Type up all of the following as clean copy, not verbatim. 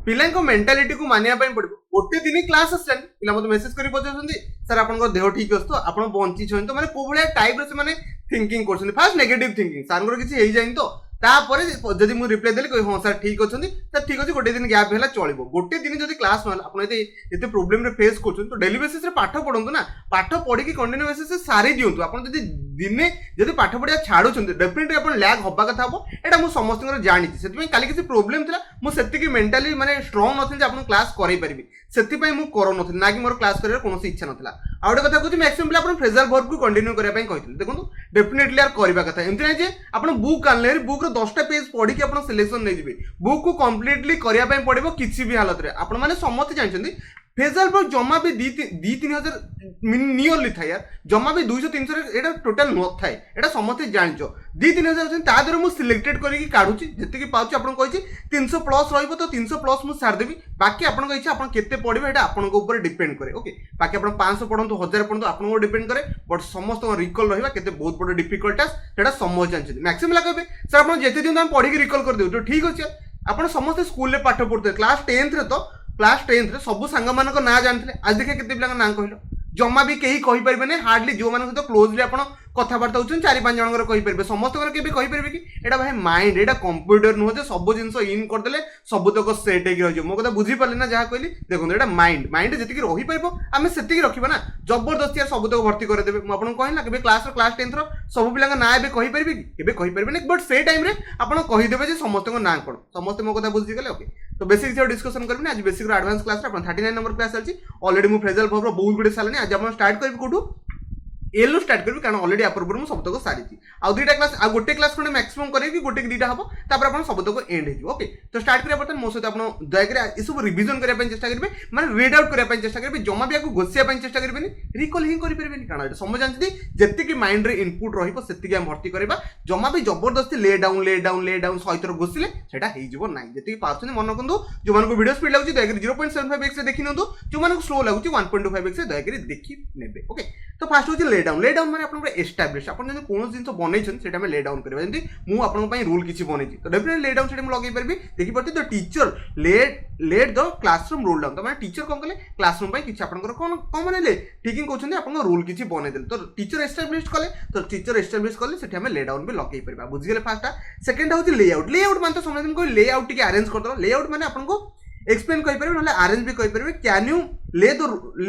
पिला मेंटालिटी को मानिया पड़ो गोटे दिन क्लास आसान पिला मत मेसेज कर पचार सर आप देह ठीक अच्छे तो आप बंची तो मैंने कौ भाया टाइप से थिंकिंग कर फास्ट नेगेटिव थिंकिंग सार किसी जाए तो तापर जदि मुझे रिप्लाई देली हाँ सर ठीक अच्छे सर ठीक अच्छे गोटे दिन गैप है चलो गोटे दिन जब क्लास ना आप प्रोब्लेम फेस कर तो डेली बेसिस पाठ पढ़ु ना पाठ पढ़ी कंटिन्यू बेसिस सारी दिंतु आप दिने जब पाठ पढ़ा छाड़ू डेफिनेटली आप लैग हवा कथा हम यहाँ मुझे समस्त जानी से कल किसी प्रोब्लेम था मुझे मेंटाली माने स्ट्रंग नथि आप क्लास करें से कर ना कि मोर क्लास कर कौन इच्छा नाला आ गए कथा कहूँ मैक्सिमम पिला फ्रेजल वर्ब को कंटिन्यू करने कहते देखो डेफिनेटली यार करवा कथा एमती ना जे आप बुक आने बुक 10टा पेज पढ़ी आप सिलेक्शन नहीं जी बुक को कंप्लीटली करने पड़ो किसी भी हालत में आपण मैंने समस्त जानते फेजल वर्ब जमा भी 2-3 हजार नियरली था यार जमा भी 200-300 एटा टोटल न था एटा समस्ते जान 2-3 हजार अच्छे तादर मुझे सिलेक्टेड करके काढ़ुची जी पाँच आपको कही 300 प्लस रही तो 300 प्लस मुझे सारदेवी बाकी आपको इच्छा आप केते पढ़े ये आपको डिपेंड करे ओके बाकी आप 500 पढ़ु 1000 पढ़ु आपको डिपेंड करे बट समस्त रिकल रहा के बहुत बड़ डिफिकल्ट टास्क समस्त जानते मैक्सिमम कहे सर आप जिते दिन आम पढ़ी रिकल कर दे ठीक अच्छे आप समस्त स्कूल पाठ पढ़ते क्लास 10th तो क्लास 10th सब सांग मान ना जानते आज देखिए केते पिला ना कहल जमा भी कहीं कहींपारे हार्डली जो मान सहित क्लोजली आप कथबार्ता होती 4-5 जनकर कहींपारे समस्त कहींपारे कि एटा भाई माइंड एटा कंप्यूटर नुह सब जिन इन करदे सबुतक सेट हो मो कथा बुझीपारे ना जहाँ कहली देखो एटा माइंड माइंड जी रही आम से रखा ना जबरदस्ती यार सबुतक भर्ती करदेवे मुझे कहना कि क्लास 10th सब पिला ना ए कहींपारे कि कहींपारे बट से टाइम आप कहीदेवे समस्त ना कौन समस्त मो कथा बुझीगले ओके तो बेसिक किसी डिस्कसन करबी आज basic advance class 39 number class चलती ऑलरेडी मुझे फ्रेजल वर्ब बहुत गुड़े सारे आज आप स्टार्ट करेंगे कौटू एलू स्टार्ट करी कारण अलरेडी आप सबतक सारी आउ 2टा क्लास आ गोटे क्लास खंडे मैक्सिमम करेंगे गोटे 2टा हम तापर आप सबतक एंड हो ओके तो स्टार्ट करिया बर्तमान मो सहित आप दयाकर ये सब रिविजन करने चेष्टा करेंगे माने रीड आउट करने चेष्टा करेंगे जमा भी आपको घोषिया चेष्टा करेंगे रिकल ही करेंगे कारण समझ जानते जी माइंड रे इनपुट रही भर्ती करवा जमा भी जबरदस्ती ले डाउन 100 थर घोषिले ना जी पार्थ मन रखु जो मानक वीडियो स्पीड लगे दयाकर 0.75x देखी नियंतु जो मानक स्लो लगुच 1.25x दयाकर देखी ने ओके तो फास्ट हूँ ले डाउन माने आपन एस्टाब्लिश आपन जब कौन जिन बनई सेटा में ले डाउन करबा जंती मु आपन पई रूल किछि बनई तो डेफिनेटली ले डाउन सेटा में लगे परबी देखि परती the teacher let the classroom roll down तो माने टीचर कोन कले क्लासरूम पई किछि आपन कोन कोन माने ले टीकिंग कहउछन्ती आपन रूल किछि बनई देल तो टीचर एस्टाब्लिश कले तो टीचर एस्टाब्लिश कले सेटा में ले डाउन भी लगे परबा बुझि गेले फास्ट सेकंड होछि लेआउट माने तो समझन को लेआउट टिके अरेंज कर दो लेआउट माने आपन को एक्सप्लेन कहींपारे ना अरेंज भी कहींपारे कैन यू ले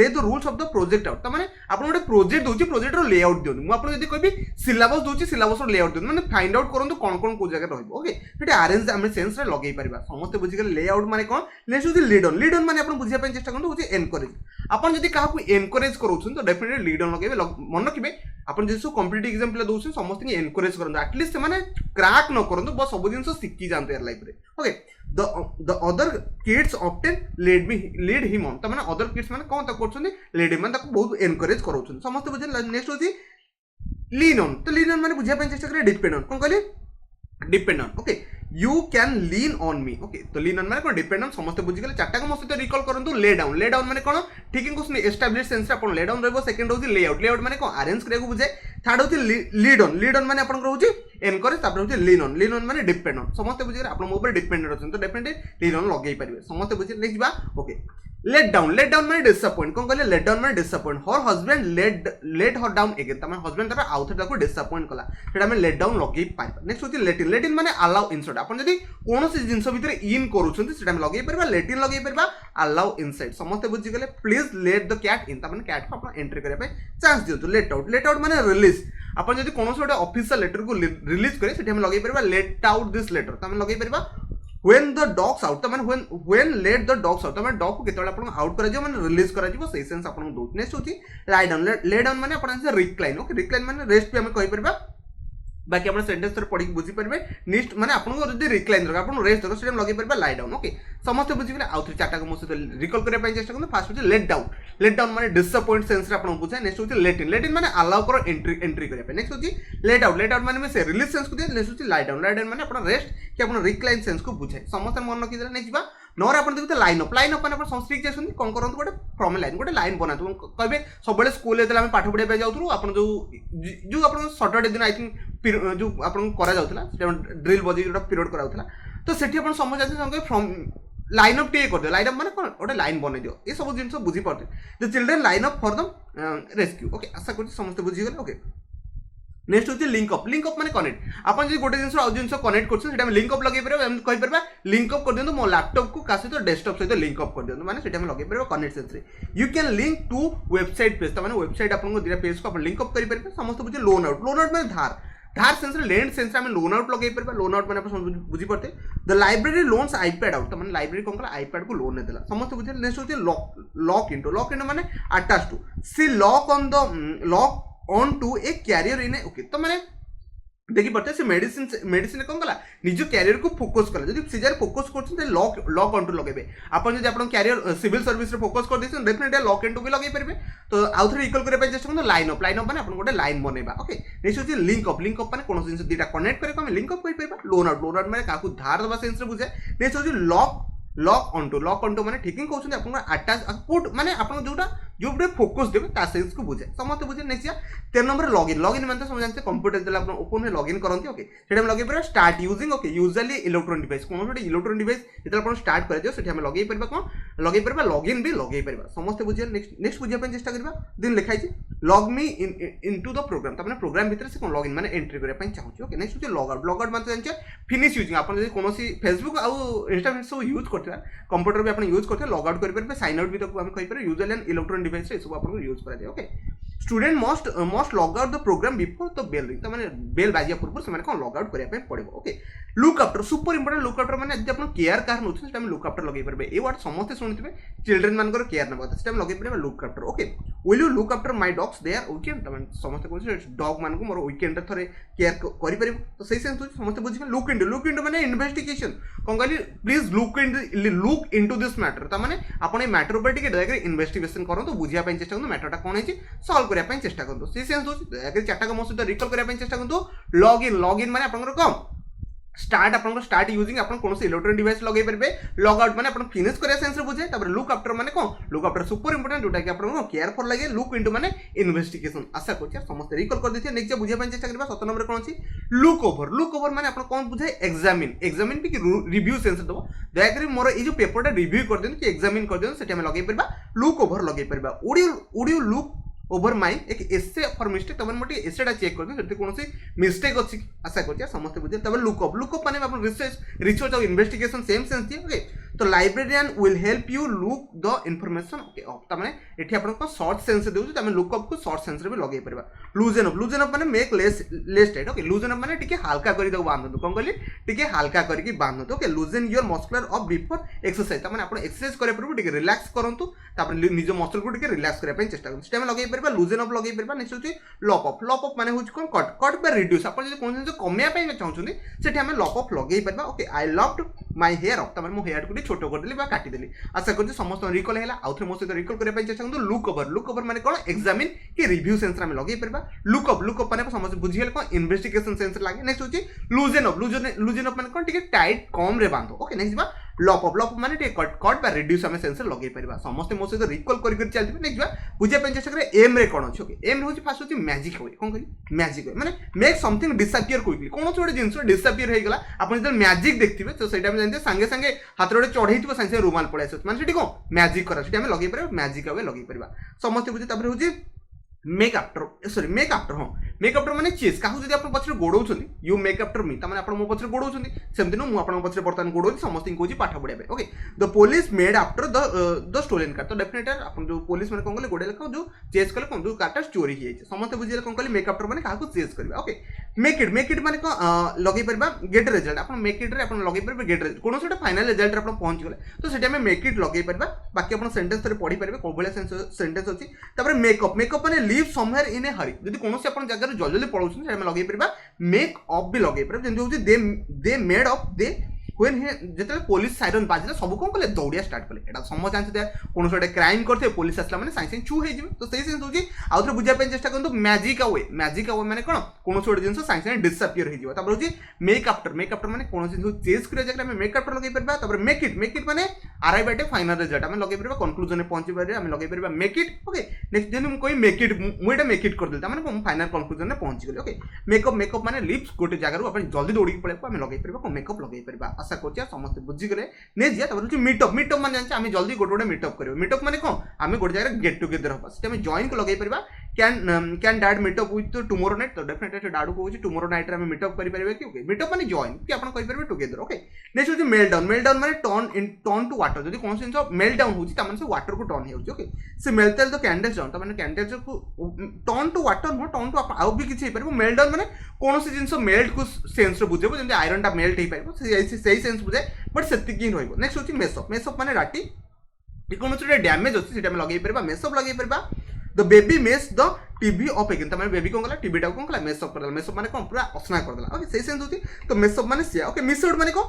the rules of the project out तो मैंने आपको गोटे प्रोजेक्ट दूसरी प्रोजेक्ट लेआउट दिखाँ मुझे कभी सिलेबस दूसरी सिलेबस लेआउट दिखाँ मैंने फाइंड आउट करूँ कौन कौन कौ जगह रही ओके ये अरेंज आम सेन्स लगे पार समस्त बुझीगले लेआउट माने कौन नेक्स्ट हूँ लीड ऑन माने बुझापी चेष्टा करूँ हूँ एनकरेज आपन जब क्या एनकरेज करोन तो डेफिनेटली लीड ऑन लगे मन रखिए आप जो कॉम्पिटिटिव एग्जाम पिला दौर समस्त एनकरेज करूँ एटलिस्ट से क्रैक न करूँ बस सब जिन शिखी जाते यार लाइफ में okay the other kids often lead him on तो माने अदर किड्स माने कौन तक करछन लीड हिम माने बहुत एनकरेज करोछन समस्त बुझन नेक्स्ट होची लीन ऑन तो लीन ऑन माने बुझिया पे चेष्टा करे डिपेंड ऑन कोन कहली depend on okay you can lean on me okay तो लीन ऑन माने कौन डिपेंड ऑन समस्त बुझिगले चारटा को मस्त रिकॉल करंतु ले डाउन माने कौन ठीक है एस्टाब्लिश सेंस अपन ले डाउन रहबो सेकंड होची लेआउट माने कौन अरेंज करे को बुझे थर्ड होची लीड ऑन माने अपन रहउची एनकरेज तापर होची लीन ऑन माने डिपेंड ऑन समस्त बुझिगले अपन ऊपर डिपेंडेंट अछन तो डेफिनेटली लीन ऑन लगेई परिबे समस्त बुझि लेखिबा ओके लेट डाउन माने डिसअपॉइंट कौन कहले लेट डाउन माने disappoint her husband let her down again तमाने हस्बैंड तापर आउट ताको डिसअपॉइंट कला सेटा में लेट डाउन लगेई पाइबा नेक्स्ट होची लेट इन माने अलाउ इनसाइड अपन जदी कोनोसी जिंस भितर इन करूछन्ती सेटा में लगेई परबा लेट इन लगेई परबा अलाउ इनसाइड समस्त बुझि गेले please let the cat in तमाने कैट को अपन एंट्री करे चांस दियंतु लेट आउट माने रिलीज अपन जदी कोनोसी गोटे ऑफिशियल लेटर को रिलीज करे सेटा में लगेई परबा लेट आउट दिस लेटर तमाने लगेई परबा when the dogs out तो माने when let the dogs out तो माने डॉग को केतला अपन आउट करा जे माने रिलीज करा जीवो सेही सेंस अपन दो नेक्स्ट होची lie down माने अपन से रिक्लाइन ओके रिक्लाइन माने रेस्ट पे हम कहि परबा बाकी अपन सेंटेंस तर पढ़ी बुझी परबे नेक्स्ट माने अपन को जदी रिक्लाइन दरकार अपन रेस्ट दरकार सेम लगे परबा lie down ओके समस्त बुझी गेले आउट चारटा को मोसे रिकॉल करे पय चेष्टा करन फास्ट होची लेट डाउन माने डिसअपॉइंट सेंस रे अपन बुझाय नेक्स्ट होची लेट इन माने अलाउ करो एंट्री करे पय नेक्स्ट होची लेट आउट माने में से रिलीज सेंस को दे नेक्स्ट होची lie down माने अपन रेस्ट कि अपन रिक्लाइन सेंस को बुझाय समस्त मन रखि देला नेक्स्ट बा नोर अपन देखते लाइन अप माने अपन संस्कृत जेसन कोन करंतु गोटे फ्रॉम लाइन गोटे लाइन बनातु कहबे सबले स्कूल एतला हम पाठ पढे पे जाउथु अपन जो अपन सैटरडे दिन आई थिंक जो अपन करा जाउथला ड्रिल बजे जो पीरियड करा जाउथला तो सेठी अपन समझ आछन संगे फ्रॉम लाइन अप टे कर दियो लाइन अप माने कोन ओटे लाइन बने दियो ए सब जिंस बुझी पड़ते the children line up for the rescue okay आशा करछि समस्त बुझी गेले ओके नेक्स्ट होची लिंक अप माने कनेक्ट आपण जे गोटे जिंस आउ जिंस कनेक्ट करछ सेटा हम लिंक अप लगे परबा हम कहि परबा लिंक अप कर दियंतु मो लैपटॉप को का सहित डेस्कटॉप सहित लिंक अप कर दियंतु माने सेटा हम लगे परबा कनेक्ट सेंस रे you can link to website page त माने वेबसाइट आपण को दिरा पेज को आपण लिंक अप करि परबा समस्त बुझे लोन आउट माने धार सेंस रे लेंड सेंस रे हम लोन आउट लगे परबा लोन आउट माने आपण बुझी पड़ते the library loans iPad out त माने लाइब्रेरी कोन कला आईपैड को लोन ने देला समस्त बुझे नेक्स्ट होची लॉक इनटू माने अटैच टू सी lock on to a career in okay तो माने देखी पड़ते से मेडिसिन कौन कला निज कैरियर को फोकस कला जब सीजार फोकस कर लॉक ऑन टू लगे आप कैरियर सिविल सर्विस रे फोकस कर देछन डेफिनेटली लॉक एंड टू भी लगे परिबे तो आउ थरे इक्वल करे चेष्टा करन लाइन अप माने आपण गोटे लाइन बनेबा ओके नेक्स्ट होची लिंक अप माने कोन जिंस दीटा कनेक्ट करे हम लिंक अप करि परबा लोन आउट माने काकू धार दबा सेंस रे बुझे नेक्स्ट होची लॉक ऑन टू माने ठीक ही कहउछन आपण अटैच पुट माने आपण जोटा फोकस देबे ता सेंस को बुझे समस्त बुझे नेक्स्ट 13 नंबर लॉगिन माने तो समझ कंप्यूटर देला आपण ओपन में लॉगिन करंती ओके सेटा हम लगे पर start using okay usually electronic device कोन छोटे इलेक्ट्रॉनिक डिवाइस जेता आपण स्टार्ट कर दियो सेठी हम लगे परबा कोन लगे परबा लॉगिन भी लगे परबा समस्त बुझे नेक्स्ट बुझे पे चेष्टा करबा दिन लिखाई छी log me into the program त माने प्रोग्राम भीतर से कोन लॉगिन माने एंट्री करे पे चाहू छी ओके नेक्स्ट होची लॉग आउट माने जानि फिनिश यूजिंग आपण जे कोनोसी फेसबुक आ इंस्टा सब यूज करथिबा कंप्यूटर भी आपण यूज करथे लॉग आउट कर परबे साइन आउट भी तो हम कहि पर यूजुअली इलेक्ट्रॉनिक डिवाइस रे सब आपण यूज करा जाय okay student must log out the program before the bell ring तो माने बेल बाजिया पूर्व से माने कोन लॉग आउट करिया पे पड़िबो okay look after super important look after माने जब आपण केयर कार नोछ सेटा हम लुक आफ्टर लगे परबे ए वर्ड समस्त सुनितबे चिल्ड्रन मानकर केयर नबा सेटा हम लगे परबे look after okay will you look after my dogs they are weekend त माने समस्त कोछ डॉग मान को मोर वीकेंड थरे केयर करि परिबो तो सही सेंस समस्त बुझिबे लुक इनटू माने इन्वेस्टिगेशन कोन कहली please look into this matter त माने आपण ए मैटर पर टिके दया इन्वेस्टिगेशन करन तो बुझिया पे चेष्टा करन मैटरटा कोन है सॉल्व करिया पे चेष्टा करन सी सेंस दया चारटा को मो रिकॉल करिया पे चेष्टा करन लॉगिन माने आपन कम स्टार्ट यूजिंग आपण कोनोसी इलेक्ट्रॉनिक डिवाइस लगे परबे लॉग आउट माने आपण फिनिश करिया सेंस रे बुझे तबर लुक आफ्टर माने कोन लुक आफ्टर सुपर इंपोर्टेंट जोटा कि आपण केयर फॉर लगे लुक इनटू माने इन्वेस्टिगेशन आशा करछि समस्त रिकॉल कर देथिए नेक्स्ट बुझे पन चेष्टा करबा 7 नंबर कोन अछि लुक ओवर माने आपण कोन बुझे एग्जामिन भी कि रिव्यू सेंस दबो दया करी मोर ए जो पेपरटा रिव्यू कर देन कि एग्जामिन कर देन सेटा हम लगे परबा लुक ओवर लगे परबा ओडियो लुक ओवर माई एक एसे फॉर मिस्टेक तब मोटे एसेटा चेक कर दे कोनोसी मिस्टेक अछि आशा करछि समस्त बुझे तब लुकअप माने अपन रिसर्च और इन्वेस्टिगेशन सेम सेंस दिए ओके तो librarian will help you look the information okay त माने एठी अपन को शॉर्ट सेंस देउ त लुकअप को शॉर्ट सेंस रे भी लगे परबा लूजन अप माने make less tight okay लूजन up माने टिके हल्का करी दउ बांध कोन कहली टिके हल्का करी की बांध okay लूजन your muscular up before exercise त माने अपन एक्सरसाइज करे परबो टिके रिलैक्स करंतु तापर निज मसल को टिके रिलैक्स करे पे चेष्टा करंतु स्टेम लगे परबा लूजन अप लगे परबा नेक्स्ट होची लॉप अप माने होची कोन कट बाय रिड्यूस अपन जे कोन जे कमिया पे चाहउछुनी सेठी हम लॉप अप लगे परबा okay I loved my hair up त माने मो हेयर को छोटो कर देली बा काटी देली आशा करछि समस्त रिकॉल हैला आउथरे मो से रिकॉल करे पे चेष्टा करंतु लुक ओवर माने कोन एग्जामिन के रिव्यू सेंस रे हम लगे परबा लुक अप माने समस्त बुझी गेल कोन इन्वेस्टिगेशन सेंस लागे नेक्स्ट होची लूजन अप माने कोन टिके टाइट कम रे बांधो ओके नेक्स्ट बा लॉप माने टिके कट बा रिड्यूस हम सेंस लगे परबा समस्त मो से रिकॉल करि चलबे नेक्स्ट बा बुझे पे चेष्टा करे एम रे कोन अछि ओके एम होची फास्ट होची मैजिक होय कोन कहली मैजिक माने मेक समथिंग डिसअपियर क्विकली कोन छोटे जिंस डिसअपियर हे गेला आपण जब मैजिक देखथिबे तो सेटा में जानते संगे संगे हाथ रे चढ़ैथिबो संगे रुमाल पळे आसत माने सेठी को मैजिक करा सेठी हम लगे परबा मैजिक आवे लगे परबा समस्त बुझे तबरे होची मेक आफ्टर माने चेस काहू जदी आपण पछरे गोडौछन यू मेक आफ्टर मी त माने आपण मो पछरे गोडौछन सेमति नो मु आपण पछरे बर्तन गोडौछि समस्त कोजी पाठ पढिया बे okay the police made after the stolen car तो डेफिनेटली आपण जो पुलिस माने कोन कहले गोडे लख जो चेस कले कोन जो कारटा चोरी हि जाय समस्त बुझिले कोन कहले मेक आफ्टर माने काहू चेस करबा ओके मेक इट माने को लगे परबा गेट रिजल्ट आपण मेक इट रे आपण लगे परबा गेट रिजल्ट कोनो सेटा फाइनल रिजल्ट रे आपण पहुंच गेले तो सेटा में मेक इट लगे परबा बाकी आपण सेंटेंस रे पढी परबे कोबळे सेंटेंस अछि तबरे मेकअप माने लीव समवेयर इन ए हरी जदी कोनो से आपण जगह जल्दी पळौछन से हम लगे परबा मेक अप भी लगे परबा जेंति होची दे मेड अप दे when he जेतले पुलिस साइरन बाजले सब कोन कले दौड़िया स्टार्ट कले एटा समझ जानते दे कोन सोटे क्राइम करथे पुलिस असला माने साइंस चू हे जिवे तो सही सेंस होची आउथरे बुझा पे चेष्टा करंतु मैजिक अवे माने कोन सोटे जिंस साइंस ने डिसअपियर हे जिवो तबर होची मेक आफ्टर माने कोन जिंस चेस करे जकरा में मेक आफ्टर लगे परबा तबर मेक इट माने arrive at A final result हम लगे परबा कंक्लूजन में पहुंची परबा हम लगे परबा मेक इट ओके नेक्स्ट दिन हम कोई मेक इट मु एटा मेक इट कर देता माने हम फाइनल कंक्लूजन में पहुंची गेले ओके मेकअप माने लिप्स गोटे जगह रु अपन जल्दी दौड़ी पळे हम लगे परबा को मेकअप लगे परबा आशा करछि समस्त बुझी गले ने जिया तबर छु मीटअप माने जानछि आमे जल्दी गोटे मीटअप करबो मीटअप माने कोन आमे गोटे जगह गेट टुगेदर होबा सेटा आमे जॉइन को लगाई परबा can dad meet up with tomorrow night तो डेफिनेटली डाडू को टुमारो नाइट रे आमे मीटअप करि परबे कि मीटअप माने जॉइन कि आपण कहि परबे टुगेदर ओके नेक्स्ट छु मेल डाउन माने टर्न टू वाटर जदी कोन सेंस मेल डाउन होछि त माने से वाटर को टर्न हेउछि ओके से मेल्टेल तो कैंडल्स डाउन त माने कैंडल्स को turn to water no turn to आउ भी किछि परबो मेल डाउन माने कोन से जिंस मेल्ट को सेंस रे बुझेबो जेंति आयरन टा मेल्ट हे परबो सेही सेंस बुझे बट सेति की रहइबो नेक्स्ट होछि मेसअप माने राटी कोन से डैमेज होछि सेटा में लगै परबा मेसअप लगै परबा the baby mess the TV off again त माने बेबी कोन कला टीवी टा कोन कला मेसअप कर दला मेसअप माने कोन पूरा असना कर दला ओके सेही सेंस होछि तो मेसअप माने से ओके मिस आउट माने को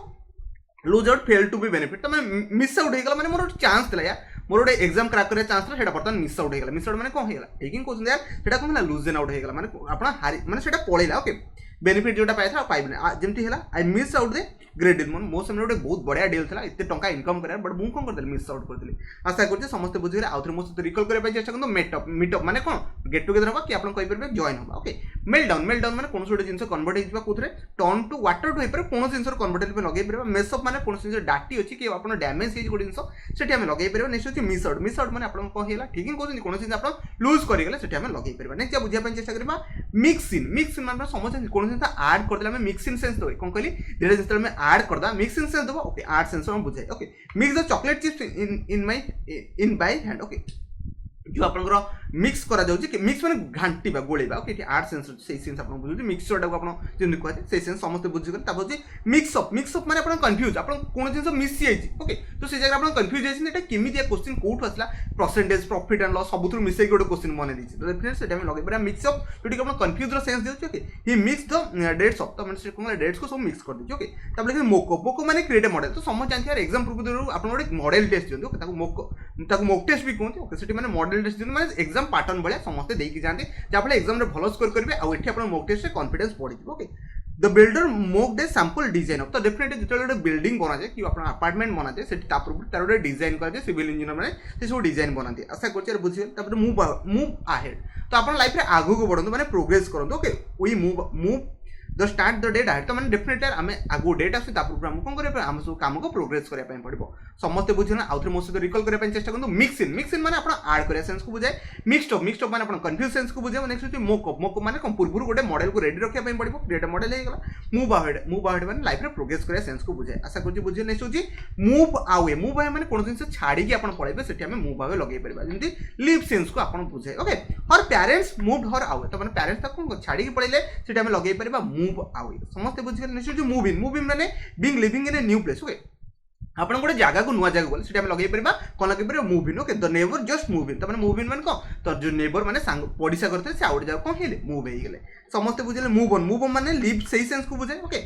lose out fail to be benefit त माने मिस आउट हे गला माने मोर चांस दिला यार मोर गोटे एग्जाम क्रैक करे चांस था सेटा बर्तमान मिस आउट हे गला मिस आउट माने कोन हे गला टेकिंग क्वेश्चन यार सेटा कोन लूज आउट हे गला माने आपण हारि माने सेटा पळेला ओके बेनिफिट जोटा पाइथा पाइबने जेमती हैला I miss out they great deal मो समय गोटे बहुत बढ़िया डील था इतने टंका इनकम करार बट मुझे कौन करदे मिस आउट करदे आशा करछे समस्त बुझिले आउथरे मो सहित रिकॉल करे चेष्टा करतो मीटअप माने कोन गेट टुगेदर होबा कि आपण कहि परबे जॉइन होबा ओके मेल डाउन माने कोन सोडे जिंस कन्वर्ट हेजिबा कोथरे टर्न टू वाटर टू हेपर कोन जिंस कन्वर्ट पे लगै परबा मेसअप माने कोन जिंस डाटी अछि कि आपण डैमेज हेजि कोन जिंस सेठी हमें लगै परबा नेक्स्ट अछि मिस आउट माने आपण को हेला ठीक कोन कोन जिंस आपण लूज करि गेले सेठी हमें लगै परबा नेक्स्ट बुझिया पे चेष्टा करबा मिक्स इन माने समझ कोन जिंस ऐड कर देला हमें मिक्स इन सेंस दो कोन कहली डेटा जिंस में ऐड कर दा मिक्स सेंस दबो ओके आर्ट सेंस हम बुझाई okay mix the chocolate chips in by hand okay जो आपनकर मिक्स करा जाउची कि मिक्स माने घांटीबा गोळेबा ओके एटी आर्ट सेंस सेही सेंस आपन बुझुची मिक्सचर टाको आपन जेंति कहते सेही सेंस समस्त बुझी गले ताबो जे मिक्सअप माने आपन कंफ्यूज आपन कोन जिंस मिस जाइची ओके तो से जगह आपन कंफ्यूज जाइची एटा केमितिया क्वेश्चन कोउठ असला परसेंटेज प्रॉफिट एंड लॉस सबुथुर मिसै गोटे क्वेश्चन माने दिछि तो फ्रेंड्स सेटा में लगे बरा मिक्सअप जोटी आपन कंफ्यूज रो सेंस देउची okay he mix the dates off तो माने से कोन डेट्स को सब मिक्स कर दिछि ओके तब लेकिन मोको माने क्रिएट अ मॉडल तो समझ जानथि यार एग्जाम प्रिपरेटर आपन गोटे मॉडल टेस्ट दियौ ओके ताको मोक टेस्ट भी कहते ओके सेटी माने मॉडल टेस्ट दियौ माने एग्जाम पैटर्न भलिया समस्त देकी जाते जाफले एग्जाम रे भलो स्कोर करबे आ एठी आपन मोक टेस्ट रे कॉन्फिडेंस बढ़ि जिवो okay the builder mock the sample design of तो डेफिनेटली जिते गोटे बिल्डिंग बना जाए कि अपन अपार्टमेंट बना जाए सेठी तापर तार गोटे डिजाइन कर सिविल इंजीनियर माने से सब डिजाइन बनाते आशा करछे बुझिबे तापर मूव अहेड तो अपन लाइफ रे आगु को बढ़ंतु माने प्रोग्रेस करंतु okay we move the start the day direct तो माने डेफिनेटली आमे आगु डेट आसी तापर हम कोन करे हम सब काम को प्रोग्रेस करे पय पड़िबो समस्त बुझिना आउथरे मो सहित रिकॉल करे पय चेष्टा करंतु मिक्स इन माने अपन ऐड करे सेंस को बुझाए मिक्सड माने अपन कंफ्यूज सेंस को बुझाए नेक्स्ट होती मोक माने कम पूर्व गोटे मॉडल को रेडी रखिया पय पड़िबो क्रिएट मॉडल हे गला मूव अहेड माने लाइफ रे प्रोग्रेस करे सेंस को बुझाए आशा करछि बुझिए नेक्स्ट होती मूव अवे माने कोन जिंस छाडी कि अपन पळेबे सेठी हमें मूव अवे लगे परबा जेंति लीव सेंस को अपन बुझाए ओके हर पेरेंट्स मूव्ड हर अवे तो माने पेरेंट्स तक कोन छाडी कि पळेले सेठी हमें लगे परबा मूव अवे समस्त बुझिए नेक्स्ट होती मूव इन माने being living in a new place okay आपण गोटे जगह को नुआ जगह बोले सेटा हम लगे परबा कोन लगे परबा move in okay the neighbour just move in त माने मूव इन माने को तो जो नेबर माने सांग पडिसा करते से आउट जगह कोन हेले मूव हे गेले समस्त बुझिले मूव ऑन माने लीव सही सेंस को बुझाए ओके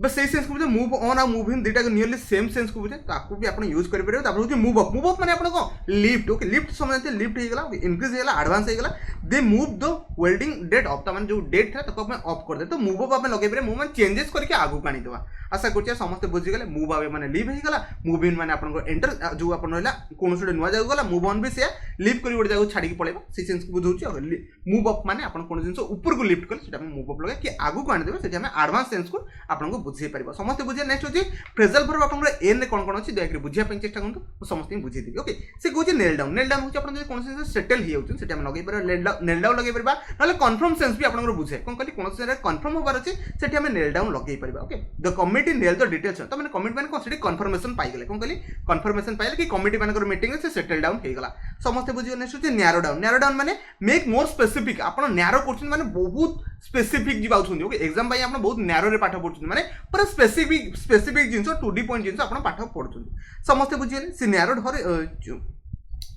बस सही सेंस को बुझे मूव ऑन आ मूव इन दुटा नियरली सेम सेंस को बुझे ताको भी आपण यूज करि परबे तापर होती मूव अप माने आपण को लिफ्ट ओके लिफ्ट समझते लिफ्ट हे गेला इंक्रीज हे गेला एडवांस हे गेला they move the wedding date off त माने जो डेट था तको आपण ऑफ कर दे तो मूव अप आपण लगे परबे मूव माने चेंजेस करके आगु कानी देबा आशा करछि समस्त बुझी गेले मूव अवे माने लीव हे गेला मूव इन माने आपण को एंटर जो आपण रहला कोन सोडे नुवा जागु गला मूव ऑन भी से लीव करि गोटे जागु छाडी के पळेबा सी सेंस को बुझौछि मूव अप माने आपण कोन जिंस ऊपर को लिफ्ट कर सेटा मूव अप लगे कि आगु कानी देबे सेटा हम एडवांस सेंस को आपण को बुझी परबा समस्त बुझे नेक्स्ट होची फ्रेजल वर्ब आपण एन रे कोन अछि दयाकरी बुझिया पे चेष्टा करंतु समस्त बुझी देबी ओके से कहूची नेल डाउन होची आपण कोन सेंस सेटल हि होउछ सेटा हम लगे पर नेल डाउन लगे परबा नले कन्फर्म सेंस भी आपण बुझे कोन कहली कोन से कन्फर्म होबार अछि सेठी हम नेल डाउन लगे परबा okay the committee nail the details तो माने कमिटी माने कोन सेठी कन्फर्मेशन पाइ गेले कोन कहली कन्फर्मेशन पाइले कि कमिटी मानकर मीटिंग से सेटल डाउन हे गेला समस्त बुझियो नेक्स्ट होची नैरो डाउन माने मेक मोर स्पेसिफिक आपण नैरो क्वेश्चन माने बहुत स्पेसिफिक जी बाउछन ओके एग्जाम भाई आपण बहुत नैरो रे पाठ पढुछन माने पूरा स्पेसिफिक जिंस 2D पॉइंट जिंस आपण पाठ पढुछन समस्त बुझिले से नैरो हर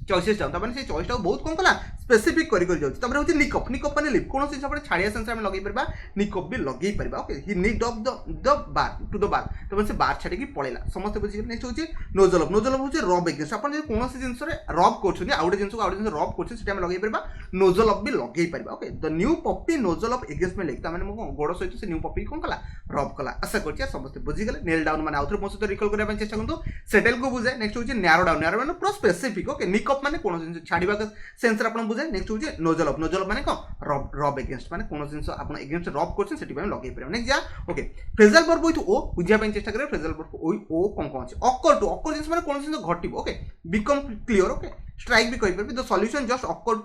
चॉइसेस जाउ तबन से चॉइस टा बहुत कोन कला स्पेसिफिक करि जाउ तबरे होची निकअप माने लिप कोन से आपण छाडिया सेंस हम लगै परबा निकअप भी लगै परबा okay he nip off the bar to the bar तबन से बार छाडी की पळेला समस्त बुझि नेक्स्ट होची नोजल ऑफ होची रब अगेंस्ट आपण जे कोन से जिंस रे रब करछनी आउट जिंस को आउट जिंस रब करछ सेटा हम लगै परबा नोजल ऑफ भी लगै परबा okay the new puppy nozzle off against में लिखता माने मो गोडो सहित से न्यू पप्पी कोन कला रब कला आशा करछि समस्त बुझि गेले नेल डाउन माने आउटर मोसे तो रिकॉल करबा चेष्टा करंतु सेटल को बुझे नेक्स्ट होची नैरो डाउन माने पूरा स्पेसिफिक ओके निकअप ଅଫ୍ ମାନେ କୌଣସି ଜିନିଷ ଛାଡ଼ିବା ସେନ୍ସରେ ଆପଣ ବୁଝାଏ। ନେକ୍ସଟ ହେଉଛି ନୋଜଲ ଅଫ୍ ମାନେ କ'ଣ ରବ୍ ଏଗେନ୍ଷ୍ଟ ମାନେ କୌଣସି ଜିନିଷ ଆପଣ ଏଗେନ୍ଷ୍ଟ ରବ୍ କରୁଛନ୍ତି ସେଥିପାଇଁ ଲଗେଇ ପାରିବେ। ନେକ୍ସଟ ଯାହା ଓକେ ଫ୍ରେଜାଲ ଭର୍ବ ୱିଥ୍ ଓ ବୁଝିବା ପାଇଁ ଚେଷ୍ଟା କରିବେ। ଫ୍ରେଜାଲ ଭର୍ବ ଓ କ'ଣ ଅଛି ଅକର ଜିନିଷ ମାନେ କୌଣସି ଜିନିଷ ଘଟିବ okay become clear okay strike ବି କହିପାରିବେ the solution just occur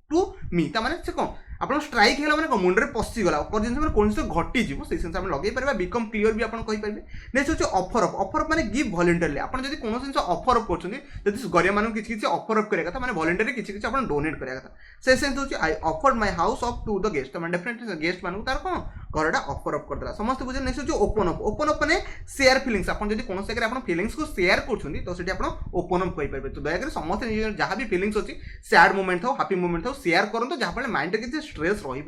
to me ताने से कौन आप स्ट्राइक है मैंने मुंडे पशिगला अकर जिन मैंने कौन घटीज से जिन लगे पारे बिकम क्लियर भी आप कहींपारे। नेक्स्ट हूँ ऑफर अप मैंने गिव वॉलंटरली आप कौन जिन ऑफर अप कर गरिया मान किसी ऑफर अप करा मैंने वॉलंटरी किसी आप डोनेट करा से सेंस हूँ I offered my house off to the guest मैंने डेफिनेटली गेस्ट मान तार कौन घरटा ऑफर अप करदेला समस्त बुझे। नेक्स्ट हूँ ओपन अप मैंने शेयर फिलिंग्स आप कौन जगह फिलिंग्स को शेयर कर तो सीटी आप ओपन अप कहींपारे। तो दयाकोरी समस्त जहाँ भी फिलिंग्स अच्छी सैड मोमेंट हो हैप्पी मोमेंट हो शेयर करूँ जहाँफल माइंड में किसी स्ट्रेस रही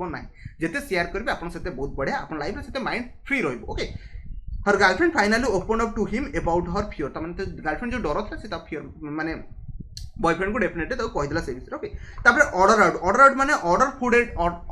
जिते शेयर करेंगे आप बहुत बढ़िया आप लाइफ में माइंड फ्री रोके। Her girlfriend finally open up to him about her fear तमाने गर्लफ्रेंड जो डर था फियर माने बॉयफ्रेंड को डेफिनेटली तो कहीदेला से विषय ओके। तापर ऑर्डर आउट माने ऑर्डर फूड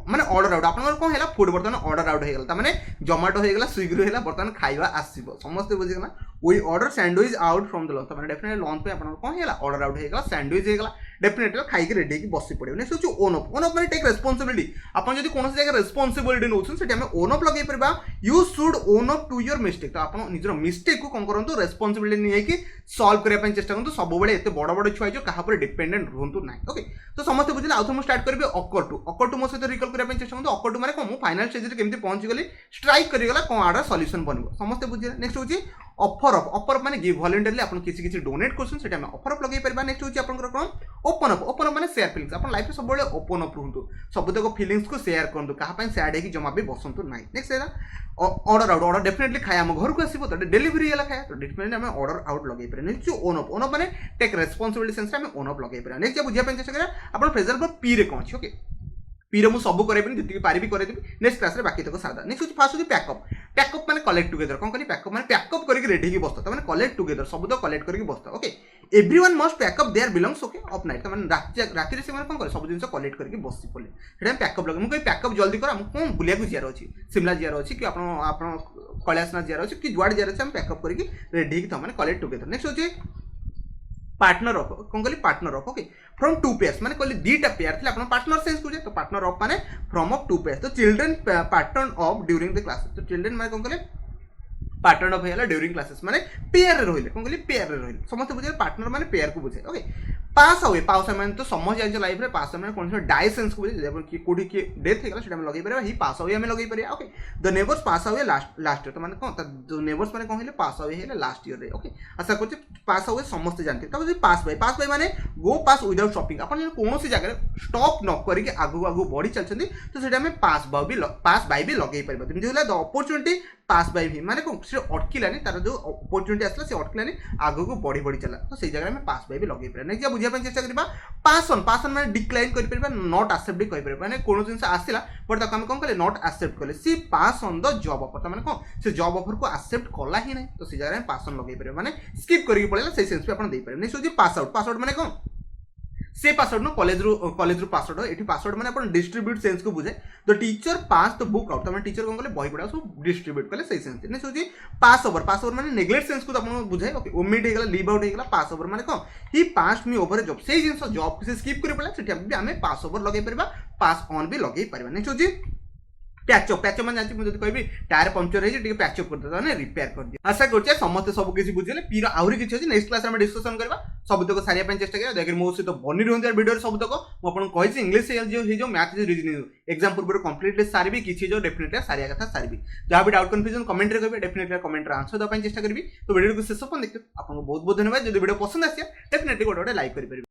माने ऑर्डर आउट आपन कोन हैला फूड बर्तमान ऑर्डर आउट हेगला माने जोमेटो हेगला स्विगी हेगला बर्तमान खाइबा आसीबो समस्त बुझिगला we order sandwich out from the lunch माने डेफिनेटली लंच पे आपन कोन हैला ऑर्डर आउट हेगला सैंडविच हेगला डेफिनेटली खाई के रेडी की बसी पड़े। नेक्स्ट हूँ ओन अप माने टेक रेस्पॉन्सिबिलिटी आप जो कौन जगह रेस्पॉन्सिबिलिटी नौ से ओन अप लगे पार you should own up to your mistake तो आप निजर मिस्टेक को कौन करूँ रेस्पॉन्सिबिलिटी नहीं सॉल्व करने चेष्टा करूँ सब एत बड़ बड़ छुआ जो क्या डिपेंडेंट रुहतु ना ओके। तो समस्त बुझे आउ मुझे स्टार्ट करेंगे अकर टू मो सहित रिकल करने चेष्टा करूँ अकर टू मैंने कौन फाइनल स्टेज में केमती पहुँची गली स्ट्राइक करीगला कौन आड़ सल्यूशन बन समस्त बुझे। नेक्स्ट हूँ ऑफर अप माने गिव वॉलंटरली आप किसी डोनेट कर ऑफर अप लगे पार। नेक्स्ट हूँ आप कौन ओपन अप माने शेयर फिलिंग्स आप लाइफ में सब ओपन अप रुहतु सबुतक फिलिंग्स को शेयर करूँ क्या सैड है जमा भी बसतु ना। नेक्स्ट है ऑर्डर डेफिनेटली खाए आम घर को आसो तो डेलीवरी है खाए तो डेफिनेटली आम ऑर्डर आउट लगे पारे। नेक्स्ट ओन अप माने टेक रेस्पॉन्सिबिलिटी सेंस में ओन अप लगे पारे। नेक्स्ट बुझा चेष्टा करें आप फ्रेजल वर्ब पी रे कौन अच्छे ओके पी रे मुझे सब करेंगे जी पारि करेदेवी नेक्स्ट क्लास में बाकी तक सारा। नेक्स्ट हूँ फास्ट हूँ पैकअप मैंने कलेक्ट टुगेदर कौन करी पैकअप मैंने पैकअप करके रेडी की बसता मैंने कलेक्ट टुगेदर सब तो कलेक्ट करके बसता okay. Everyone must pack up their belongings okay of night तो मैंने राति से कौन करे सब जिन कलेक्ट करके बसी पड़े पैकअप लगे मुझे पैकअप जल्दी कर कौन बुलिया जीवार अच्छी शिमला जीवार अच्छी कि आप कैलाशनाथ जीवार अच्छी कि जुआड़ जीवार अच्छे पैकअप करके रेडी की मैंने कलेक्ट टुगेदर। नेक्स्ट हूँ पार्टनर अफ कौन कहली partner of okay from two pairs मैंने कहली दीटा पेयर थे पार्टनर सेंस को तो पार्टनर अफ माने फ्रॉम अफ टू पेयर्स तो children partner of during the classes तो चिल्ड्रेन माने कौन कहले पार्टनर अफ है ड्यूरिंग क्लासेस माने पेयर रहिले कौन कहली पेयर रहिले समस्त बुझे पार्टनर माने पेयर को बुझे ओके। पास आवे मैंने तो समझ जाए लाइफ में पास मैंने कौन डाई सेंस को बुझे कोडी की डेथ होगा से लगे पारे ही पास आवे लगे पारे ओके। द नेबर्स पास आवे लास्ट ईयर तो मैंने कौन नेबर्स मैंने कौन पास आवे लास्ट ईयर ओके आशा कर पास आवे समस्त जानते तब पास बाय माने गो पास विदाउट स्टॉपिंग आप कौन सी जगह स्टॉप न करके आगू आगू बढ़ी चलते तो से पास बाय भी लगे पारे जमी द अपॉर्चुनिटी पास बाय भी माने कौन से अटकिलानी तार जो अपॉर्चुनिटी आसला से अटकिलानी आगू को बढ़ी बढ़ी चला तो से जगह में पास बाय भी लगे पारे। नेक्स्ट बुझा चेष्टा करबा पासन माने डिक्लाइन कर परबा नॉट एक्सेप्ट भी कहि परबा माने कोनो जिंस आसिला बट ताको हम कोन कले नॉट एक्सेप्ट कले she pass on the job offer माने कोन से जॉब ऑफर को एक्सेप्ट कला ही नहीं तो से जगह में पास ऑन लगे परबा माने स्किप करके पळेला से सेंस पे आपण दे परबा। नेक्स्ट होजी पास आउट माने कोन से पासवर्ड नो कॉलेज रू पासवर्ड एठी पासवर्ड माने अपन डिस्ट्रीब्यूट सेंस को बुझे the teacher pass the book out तो टीचर कोन कले बही पढा सब डिस्ट्रीब्यूट कले सही सेंस ने सोची पास ओवर माने नेग्लेक्ट सेंस को तो अपन बुझे ओके ओमिट हे गेला लीव आउट हे गेला पास ओवर माने कोन ही पास मी ओवर जॉब सही जिंस जॉब से स्किप करि पडला सेठी हमें पास ओवर लगे परबा पास ऑन भी लगे परबा। नेक्स्ट होजी पैचअप मैंने जानते मुझे कहि टायर पंक्चर है पैचअप कर देता रिपेयर कर दिया। आशा करछे समस्त सब किसी बुझिले पीर आहुरी किछि अछि नेक्स्ट क्लास में डिस्कशन करबा सबतक सारिया पे चेष्टा करिया देखिर मो सहित बनी रहंती वीडियो सबतक मो आपन कहि इंग्लिश जो मैथ जो रीजनिंग एग्जाम पूर्व कंप्लीटली सारिबी किछि जो डेफिनेटली सारिया कथा सारिबी जहाँ भी डाउट कंफ्यूजन कमेंट रे कहबे डेफिनेटली कमेंट रे आंसर दबा चेष्टा करबी। तो वीडियो को शेष अपन देखते आपको बहुत बहुत धन्यवाद। जो वीडियो पसंद आसिया डेफिनेटली गोटे लाइक करि